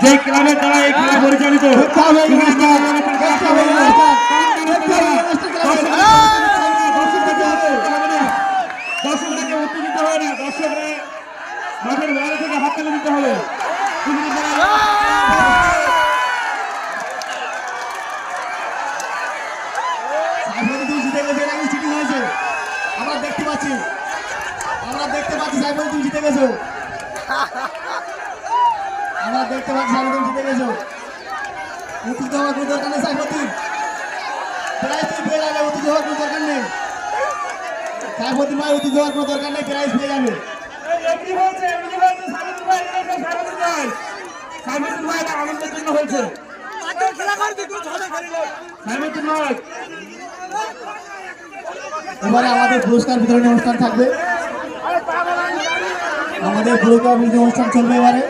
যে ক্লাবের দ্বারা এই খেলা পরিচালিত দর্শকরাকে উত্তেজিত হয় না, দর্শকরা মাঠের বাইরে থেকে হাত তালি দিতে হবে। আমরা দেখতে পাচ্ছি সাইফুল তুমি জিতে গেছো। আমরা দেখতে পাচ্ছি সাইফুল তুমি জিতে গেছো। উত্তেজিত হওয়ার কোনো দরকার নেই সাইফুদ্দিন, প্রাইজ তুমি পেয়ে যাবে। উত্তেজিত হওয়ার কোনো দরকার নেই সাইফুদ্দিন ভাই, উত্তেজিত হওয়ার কোনো দরকার নেই, প্রাইজ পেয়ে যাবে। আনন্দের জন্য হয়েছে। এবারে আমাদের পুরস্কার বিতরণী অনুষ্ঠান থাকবে, আমাদের পুরস্কার বিতরণী অনুষ্ঠান চলবে এবারে।